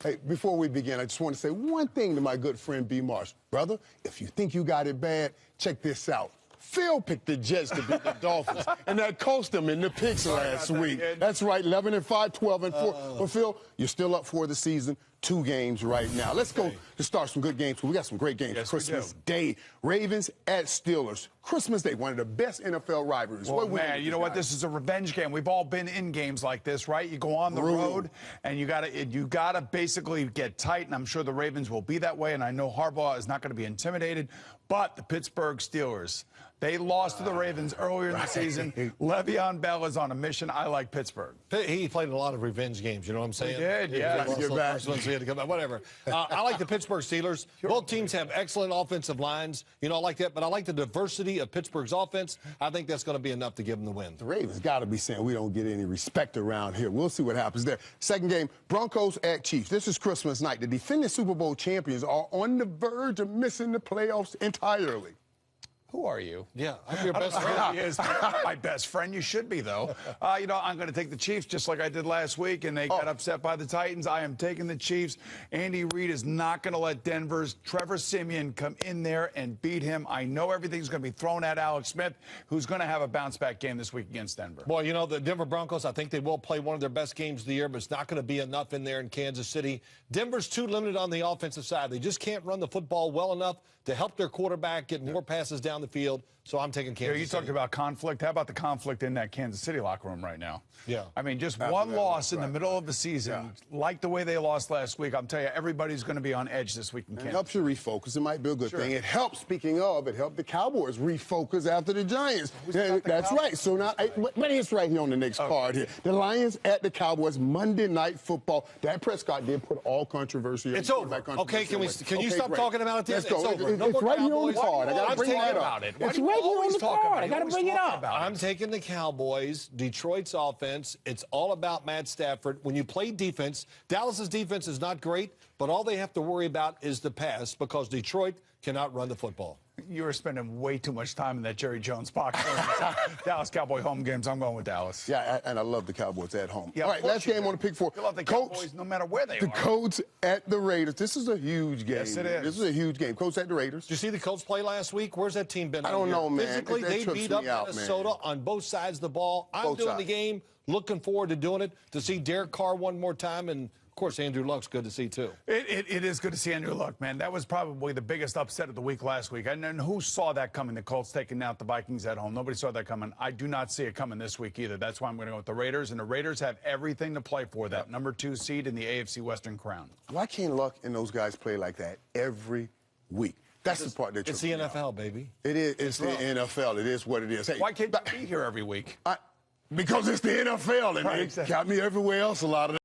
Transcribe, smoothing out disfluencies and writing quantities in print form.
Hey, before we begin, I just want to say one thing to my good friend B. Marsh. Brother, if you think you got it bad, check this out. Phil picked the Jets to beat the Dolphins, and that cost them in the picks last week. That's right, 11-5, 12-4. But Phil, you're still up for the season. 2 games right now. Let's go to start some good games. We got some great games. Yes, Christmas Day, Ravens at Steelers. Christmas Day, one of the best NFL rivalries. Well, man, you know what? This is a revenge game. We've all been in games like this, right? You go on the road, and you gotta basically get tight. And I'm sure the Ravens will be that way. And I know Harbaugh is not going to be intimidated. But the Pittsburgh Steelers, they lost to the Ravens earlier in the season. Le'Veon Bell is on a mission. I like Pittsburgh. He played a lot of revenge games. You know what I'm saying? He did, yeah. He had to come back. Whatever. I like the Pittsburgh Steelers. Both teams have excellent offensive lines. You know, I like that. But I like the diversity of Pittsburgh's offense. I think that's going to be enough to give them the win. The Ravens got to be saying we don't get any respect around here. We'll see what happens there. Second game, Broncos at Chiefs. This is Christmas night. The defending Super Bowl champions are on the verge of missing the playoffs entirely. Who are you? Yeah, I'm your best friend. He is my best friend. You should be, though. You know, I'm going to take the Chiefs just like I did last week, and they got upset by the Titans. I am taking the Chiefs. Andy Reid is not going to let Denver's Trevor Siemian come in there and beat him. I know everything's going to be thrown at Alex Smith, who's going to have a bounce-back game this week against Denver. Boy, you know, the Denver Broncos, I think they will play one of their best games of the year, but it's not going to be enough in there in Kansas City. Denver's too limited on the offensive side. They just can't run the football well enough to help their quarterback get more passes down the field. So I'm taking Kansas City. You talked about conflict. How about the conflict in that Kansas City locker room right now? Yeah. I mean, just one loss in the middle of the season, like the way they lost last week. I'm telling you, everybody's going to be on edge this week in Kansas. It helps you refocus. It might be a good thing. It helps, speaking of, it helped the Cowboys refocus after the Giants. That's right. So now, but it's right here on the next card here. The Lions at the Cowboys, Monday Night Football. Dak Prescott did put all controversy. It's over. Okay, can you stop talking about it? Let's go. It's over. It's right here on the card. I got to bring that up. It's right here on the card. I got to bring it up. I'm taking the Cowboys, Detroit's offense. It's all about Matt Stafford. When you play defense, Dallas's defense is not great, but all they have to worry about is the pass because Detroit cannot run the football. You were spending way too much time in that Jerry Jones pocket. Dallas Cowboy home games. I'm going with Dallas. Yeah, and I love the Cowboys at home. Yeah, all right, last game on the pick 4. You love the Cowboys no matter where they are. The Colts at the Raiders. This is a huge game. Yes, it is. This is a huge game. Colts at the Raiders. Did you see the Colts play last week? Where's that team been? I don't know, man. Physically, they beat up Minnesota on both sides of the ball. I'm doing the game. Looking forward to doing it, to see Derek Carr one more time, and of course, Andrew Luck's good to see, too. It is good to see Andrew Luck, man. That was probably the biggest upset of the week last week. And who saw that coming? The Colts taking out the Vikings at home. Nobody saw that coming. I do not see it coming this week either. That's why I'm going to go with the Raiders. And the Raiders have everything to play for, that number 2 seed in the AFC Western crown. Why can't Luck and those guys play like that every week? That's the part that it's the NFL, baby. It is. It's the NFL. It is what it is. Hey, why can't you be here every week? Because it's the NFL, and they got me everywhere else a lot of